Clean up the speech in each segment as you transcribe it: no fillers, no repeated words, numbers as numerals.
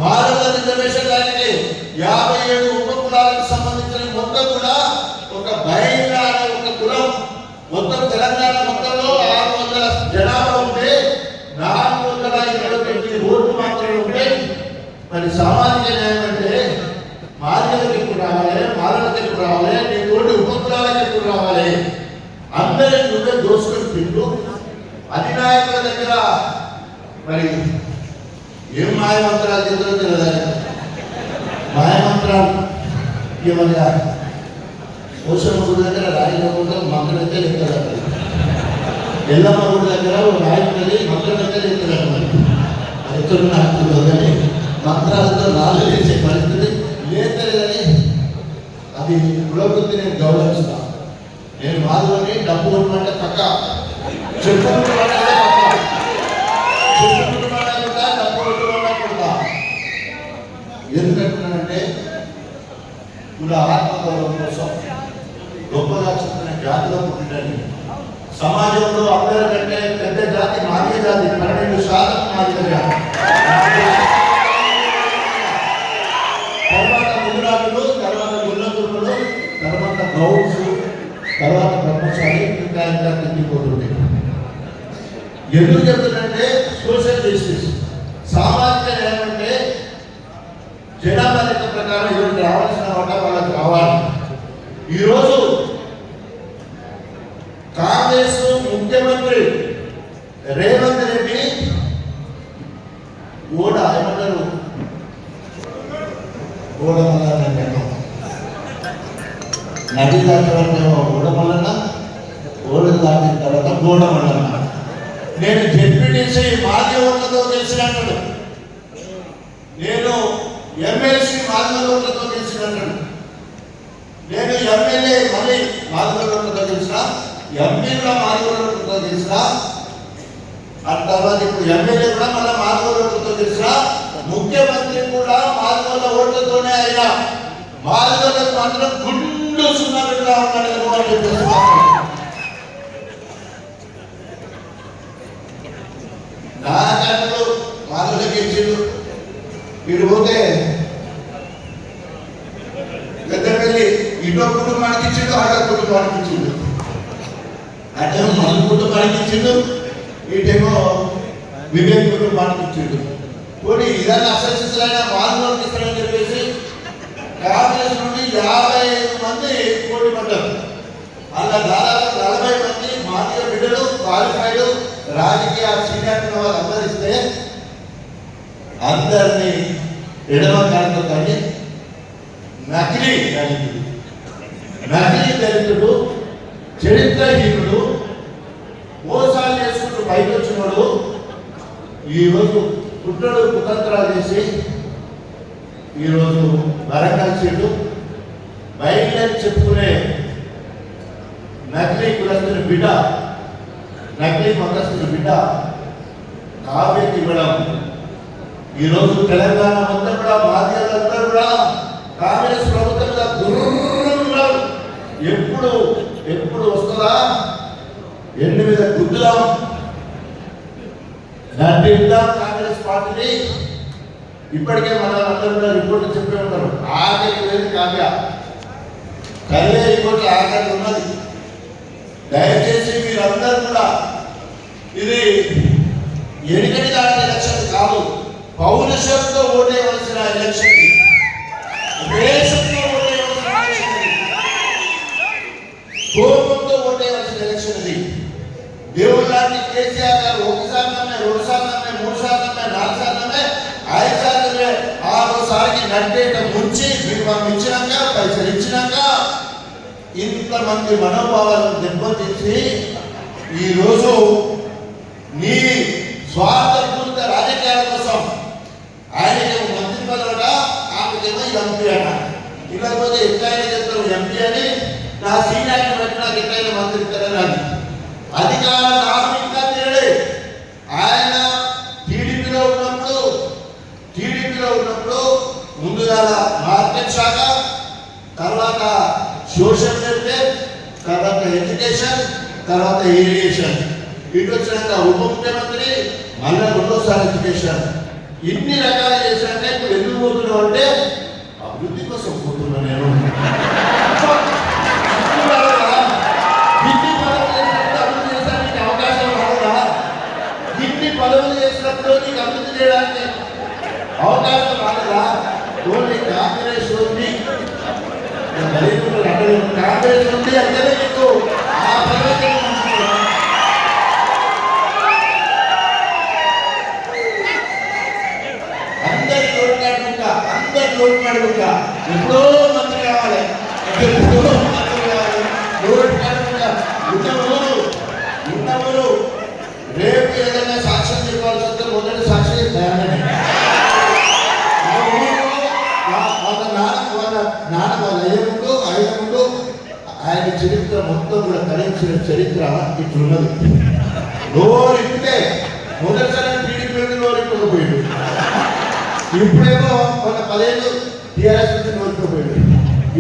మానవ రిజర్వేషన్ లాంటి 57 ఉపకులాలకు సంబంధించిన మొత్తం కూడా ఒక బైండ్ అనే ఒక కులం మొత్తం తెలంగాణ మొత్తంలో 600 జనాభా ఉంటే 429 ఓట్లు మాత్రమే ఉంటాయి. మరి సామాజిక న్యాయం అంటే మాదిగలకు ఎక్కువ రావాలి, మాలలకు ఎక్కువ రావాలి, నీ తోటి ఉపకులాలకు ఎక్కువ రావాలి. అందరినీ నువ్వే దోసుకొని తింటూ అధినాయకుల దగ్గర మరి ఏం మాయమంత్రాలు చేద్దరో తెలియదు. మాయమంత్రాలు ఏమన్నా పోషమ్మ గుడి దగ్గర రాయకుండా మంత్రం అయితే ఎత్తారు, ఎల్లమ్మ గుడి దగ్గర రాయకున్నది మంత్రం అయితే ఎత్తారు. మరి ఎక్కడ నాకు కానీ మంత్రాలతో రాళ్ళు వేసే పరిస్థితి లేదని అది కులవృత్తి నేను గౌరవిస్తాను. నేను మాధవని డబ్బు కొట్టమంటే పక్క చెప్పుకుంటున్నా డబ్బు కొట్టుకున్నా. ఎందుకంటున్నానంటే కుల ఆత్మగౌరవం కోసం గొప్పగా చెప్తున్న జాతిలో పుట్టినని సమాజంలో అందరికంటే పెద్ద జాతి మాదిగ జాతి, 12% మాదిగ జాతి. తర్వాత ముదిరాజులు, తర్వాత గుల్లకుర్మలు, తర్వాత గౌడ్స్, తర్వాత బ్రహ్మచారి, ఇంకా ఇంకా తిరిగిపోతుంది. ఎందుకు చెప్తుందంటే సోషల్ జస్టిస్, సామాజిక న్యాయం అంటే జనాభా లెక్క ప్రకారం ఎవరికి రావాల్సిన వాటా వాళ్ళకి రావాలి. ఈరోజు కాంగ్రెస్ ముఖ్యమంత్రి రేవంత్ రెడ్డి కూడా ఏమంటారు గోడమల్లన్న నది దాటిన వరకేమో గోడమల్లన్న, గోడ దాటిన తర్వాత గోడమల్లన్న. నేను జెడ్పీటీసీ మాది ఓట్లతో గెలిచినట్టు, నేను ఎమ్మెల్సీ మాది ఓట్లతో గెలిచినట్టు, నేను ఎమ్మెల్యే మళ్ళీ మాది ఓట్లతో గెలిచిన, ఎంపీ కూడా మాది ఓట్లతో గెలిచిన, ఆ తర్వాత ఇప్పుడు ఎమ్మెల్యే కూడా మళ్ళీ మాది ఓట్లతో గెలిచిన, ముఖ్యమంత్రి కూడా మాదిగోళ్ళ ఓట్లతోనే అయినా మాదిగోళ్ళకు మాత్రం గుండు సున్నట్టుగా ఉన్నాడని నాకంటూ మాదిగోళ్ళకి ఇచ్చిండు. వీడు పోతే పెద్దపల్లి ఇటో కుటుంబానికి ఇచ్చిండు, అటో కుటుంబానికి ఇచ్చిండు. అటేమో మన కుటుంబానికి ఇచ్చిండు, ఇటేమో వివేక్ కుటుంబానికి ఇచ్చిండు. పోనీ ఇదన్నా అసెస్లైనా మాదిగోళ్ళకి ఇస్తారని చెప్పేసి కాంగ్రెస్ నుండి 55 మంది పోటీ పడ్డారు. అలా దాదాపు 40 మంది మాదిగ బిడ్డలు క్వాలిఫైడ్ రాజకీయ సీనియర్ వాళ్ళందరూ ఇస్తే అందరినీ ఎడమ కాలంతో కానీ నకిలీ దళితుడు, చరిత్రహీనుడు, మోసాలు చేసుకుంటూ పైకి వచ్చినోడు ఈరోజు కుట్రలు కుతంత్రాలు చేసి ఈరోజు వరంగల్ సీటు బయట చెప్పుకునే నకిలీ కులస్తుని బిడ్డ, నకిలీ మతస్థుని బిడ్డ కావ్యకి ఇవ్వడం. ఈరోజు తెలంగాణ మొత్తం కూడా బాధ్యతలందరూ కూడా కాంగ్రెస్ ప్రభుత్వంగా దుర్రున్నారు. ఎప్పుడు వస్తుందా 8 గుద్దులాం నటిద్దాం కాంగ్రెస్ పార్టీని. ఇప్పటికే మన అందరూ కూడా రిపోర్ట్లు చెప్పే ఉంటారు. ఆఖరికి లేదు కావ్య, కళ్యాణ రిపోర్ట్లు ఆఖరి ఉన్నది. దయచేసి మీరందరూ కూడా ఇది ఎన్నికటి దాటి ఎలక్షన్ కాదు, పౌరుషంతో ఓటేయవలసిన ఎలక్షన్, దేశంతో ఓటేయవలసిన ఎలక్షన్, కోపంతో ఓటేయవలసిన ఎలక్షన్. ఇది దేవుళ్ళాంటి కేసీఆర్ గారు 1 సార్లు 2 సార్లు 3 సార్లు 4 సార్లు 5 సార్లు 6వ సారికి నట్టేట ముంచి బీమం ఇచ్చినాక పైసలు ఇచ్చినాక ఇంతమంది మనోభావాలను దెబ్బతీసి ఈరోజు నీ స్వార్థపూరిత రాజకీయాల కోసం ఆయనకేమో మంత్రి పదవట, ఆమెకేమో ఎంపీ అట. ఇకపోతే ఎట్లయినా చెప్తారు ఎంపీ అని, నా సీనియారిటీ బట్టి నాకు ఎట్లయినా మంత్రి ఇస్తారని. అది అధికారం నాకు ఇంకా తీరడే. ఆయన టీడీపీలో ఉన్నప్పుడు ముందుగా మార్కెట్ శాఖ, తర్వాత సోషల్ వెల్ఫేర్, తర్వాత ఎడ్యుకేషన్, తర్వాత ఇరిగేషన్, ఇటు వచ్చినాక ఉప ముఖ్యమంత్రి, మళ్ళీ 2వ సారి ఎడ్యుకేషన్. ఇన్ని రకాలు చేశాక ఇప్పుడు నీకు అభివృద్ధి చేయడానికి అవకాశం రాలేదా? ఓన్లీ కాంగ్రెస్ ఉంది, కాంగ్రెస్ ఉంది అంటేనే నీకు ఆ పరివర్తన అందరి నోటు నడుపుక ఎప్పుడో మంత్రి కావాలి, ఎప్పుడో మంత్రి కావాలి. నోటు నడుపుక ఉన్నవరు రేపు ఏదైనా సాక్ష్యం చెప్పాల్సి వస్తే మొదటి సాక్షి దయానే. వాళ్ళ అయ్యముందు ఆయనముందు ఆయన చరిత్ర మొత్తం కూడా తరించిన చరిత్ర ఇట్లున్నది. నోరిప్పితే మొదటిసారి టీడీపీ నోరిప్పకపోయాడు, ఇప్పుడేమో మన 10 ఏళ్ళు టీఆర్ఎస్ నుంచి నోరిప్పపోయాడు.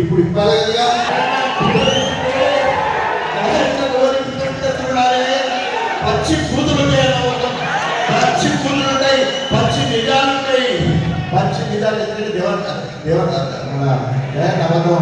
ఇప్పుడు ఇవ్వాలిగా పచ్చి కూతులు ఉంటాయి, పచ్చి కూతులు ఉంటాయి, పచ్చి నిజాలు ఉంటాయి. పచ్చి నిజాలు ఎందుకంటే దేవత మన అబద్ధం